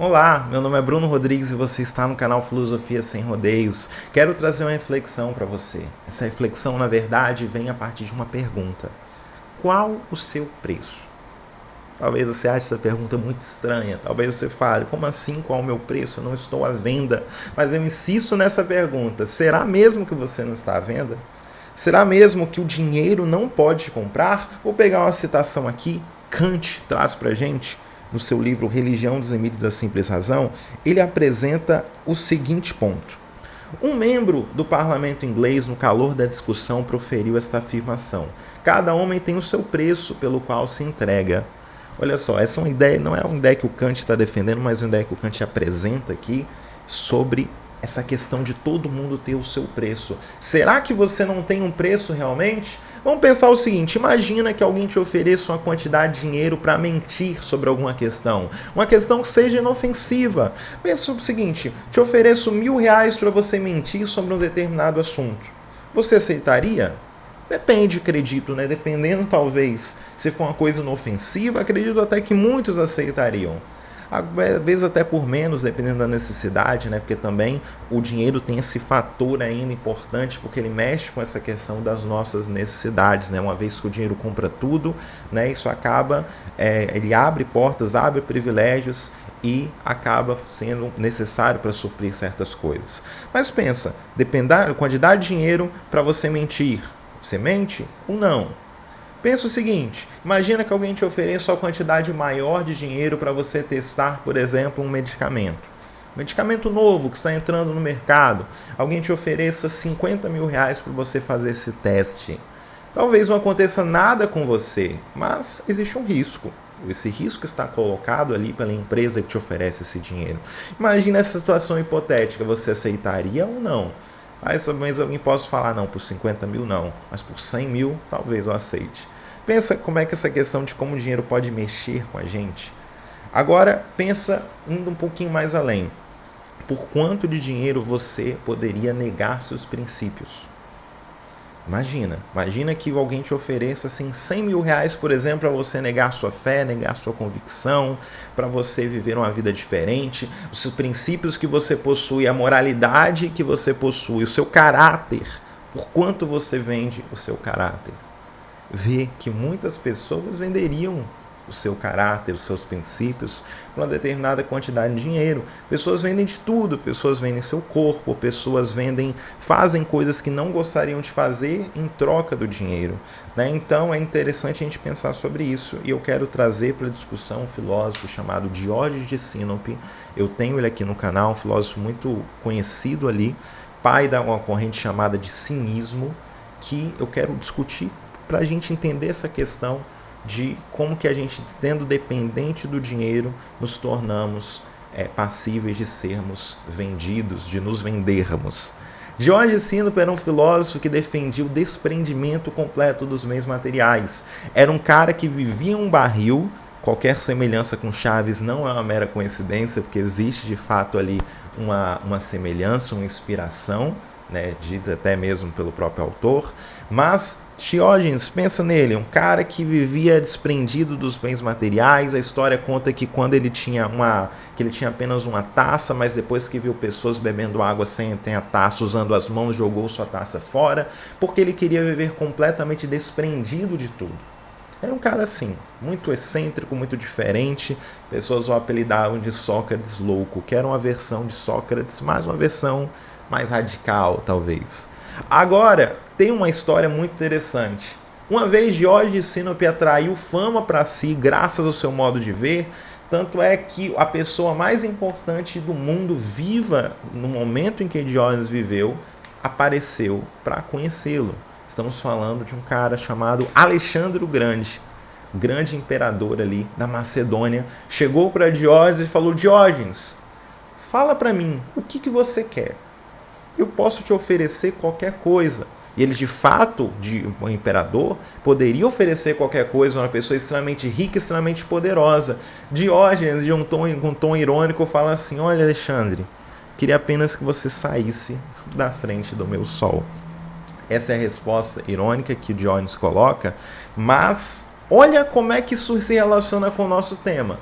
Olá, meu nome é Bruno Rodrigues e você está no canal Filosofia Sem Rodeios. Quero trazer uma reflexão para você. Essa reflexão, na verdade, vem a partir de uma pergunta. Qual o seu preço? Talvez você ache essa pergunta muito estranha. Talvez você fale, como assim, qual o meu preço? Eu não estou à venda. Mas eu insisto nessa pergunta. Será mesmo que você não está à venda? Será mesmo que o dinheiro não pode comprar? Vou pegar uma citação aqui. Kant traz para a gente, no seu livro Religião dos Limites da Simples Razão, ele apresenta o seguinte ponto. Um membro do parlamento inglês, no calor da discussão, proferiu esta afirmação: cada homem tem o seu preço pelo qual se entrega. Olha só, essa é uma ideia, não é uma ideia que o Kant está defendendo, mas uma ideia que o Kant apresenta aqui sobre essa questão de todo mundo ter o seu preço. Será que você não tem um preço realmente? Vamos pensar o seguinte, imagina que alguém te ofereça uma quantidade de dinheiro para mentir sobre alguma questão. Uma questão que seja inofensiva. Pensa o seguinte, te ofereço R$1.000 para você mentir sobre um determinado assunto. Você aceitaria? Depende, acredito, né? Dependendo, talvez, se for uma coisa inofensiva, acredito até que muitos aceitariam. Às vezes até por menos, dependendo da necessidade, né? Porque também o dinheiro tem esse fator ainda importante, porque ele mexe com essa questão das nossas necessidades, né? Uma vez que o dinheiro compra tudo, né? Isso acaba, ele abre portas, abre privilégios e acaba sendo necessário para suprir certas coisas. Mas pensa, dependendo da quantidade de dinheiro para você mentir, você mente ou não? Pensa o seguinte, imagina que alguém te ofereça uma quantidade maior de dinheiro para você testar, por exemplo, um medicamento. Um medicamento novo que está entrando no mercado. Alguém te ofereça R$50.000 para você fazer esse teste. Talvez não aconteça nada com você, mas existe um risco. Esse risco está colocado ali pela empresa que te oferece esse dinheiro. Imagina essa situação hipotética, você aceitaria ou não? Aí talvez alguém possa falar, não, por 50 mil não, mas por 100 mil talvez eu aceite. Pensa como é que essa questão de como o dinheiro pode mexer com a gente. Agora pensa indo um pouquinho mais além. Por quanto de dinheiro você poderia negar seus princípios? Imagina que alguém te ofereça assim, R$100.000, por exemplo, para você negar sua fé, negar sua convicção, para você viver uma vida diferente, os seus princípios que você possui, a moralidade que você possui, o seu caráter. Por quanto você vende o seu caráter? Vê que muitas pessoas venderiam o seu caráter, os seus princípios, por uma determinada quantidade de dinheiro. Pessoas vendem de tudo, pessoas vendem seu corpo, pessoas fazem coisas que não gostariam de fazer em troca do dinheiro. Né? Então é interessante a gente pensar sobre isso, e eu quero trazer para a discussão um filósofo chamado Diógenes de Sinope. Eu tenho ele aqui no canal, um filósofo muito conhecido ali, pai da uma corrente chamada de cinismo, que eu quero discutir para a gente entender essa questão de como que a gente, sendo dependente do dinheiro, nos tornamos passíveis de sermos vendidos, de nos vendermos. Diógenes de Sinope era um filósofo que defendia o desprendimento completo dos meios materiais. Era um cara que vivia em um barril. Qualquer semelhança com Chaves não é uma mera coincidência, porque existe de fato ali uma semelhança, uma inspiração, né, dita até mesmo pelo próprio autor. Mas Diógenes, pensa nele, um cara que vivia desprendido dos bens materiais. A história conta que quando ele tinha apenas uma taça, mas depois que viu pessoas bebendo água sem ter a taça, usando as mãos, jogou sua taça fora, porque ele queria viver completamente desprendido de tudo. Era um cara assim, muito excêntrico, muito diferente. Pessoas o apelidavam de Sócrates louco, que era uma versão de Sócrates, mas uma versão mais radical, talvez. Agora, tem uma história muito interessante. Uma vez Diógenes de Sinope atraiu fama para si graças ao seu modo de ver, tanto é que a pessoa mais importante do mundo viva no momento em que Diógenes viveu apareceu para conhecê-lo. Estamos falando de um cara chamado Alexandre o grande imperador ali da Macedônia. Chegou para Diógenes e falou: Diógenes, fala para mim, o que você quer? Eu posso te oferecer qualquer coisa. E ele, de fato, um imperador, poderia oferecer qualquer coisa a uma pessoa extremamente rica, extremamente poderosa. Diógenes, com um tom irônico, fala assim: olha, Alexandre, queria apenas que você saísse da frente do meu sol. Essa é a resposta irônica que o Diógenes coloca, mas olha como é que isso se relaciona com o nosso tema.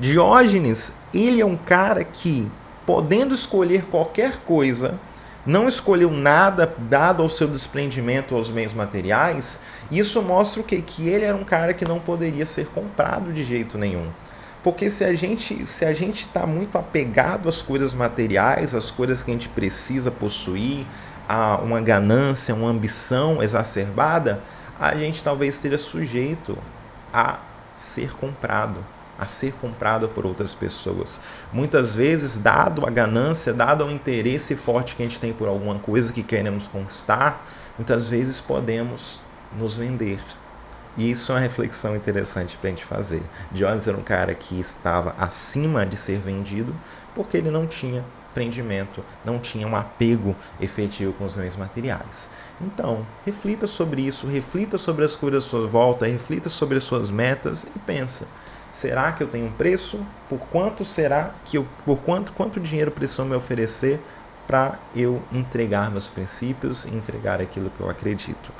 Diógenes, ele é um cara que, podendo escolher qualquer coisa, não escolheu nada dado ao seu desprendimento aos bens materiais. Isso mostra o quê? Que ele era um cara que não poderia ser comprado de jeito nenhum. Porque se a gente está muito apegado às coisas materiais, às coisas que a gente precisa possuir, a uma ganância, uma ambição exacerbada, a gente talvez esteja sujeito a ser comprado por outras pessoas. Muitas vezes, dado a ganância, dado o interesse forte que a gente tem por alguma coisa que queremos conquistar, muitas vezes podemos nos vender. E isso é uma reflexão interessante para a gente fazer. Diógenes era um cara que estava acima de ser vendido porque ele não tinha prendimento, não tinha um apego efetivo com os bens materiais. Então, reflita sobre isso, reflita sobre as coisas à sua volta, reflita sobre as suas metas e pensa: será que eu tenho um preço? Por quanto será que quanto dinheiro precisam me oferecer para eu entregar meus princípios e entregar aquilo que eu acredito?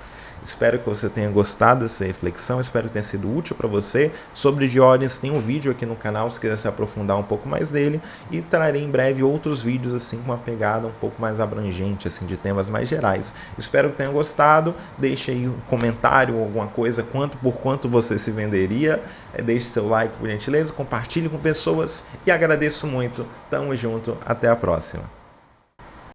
Espero que você tenha gostado dessa reflexão, espero que tenha sido útil para você. Sobre Diógenes tem um vídeo aqui no canal, se quiser se aprofundar um pouco mais dele, e trarei em breve outros vídeos assim com uma pegada um pouco mais abrangente, assim, de temas mais gerais. Espero que tenha gostado, deixe aí um comentário ou alguma coisa, por quanto você se venderia, deixe seu like por gentileza, compartilhe com pessoas e agradeço muito. Tamo junto, até a próxima.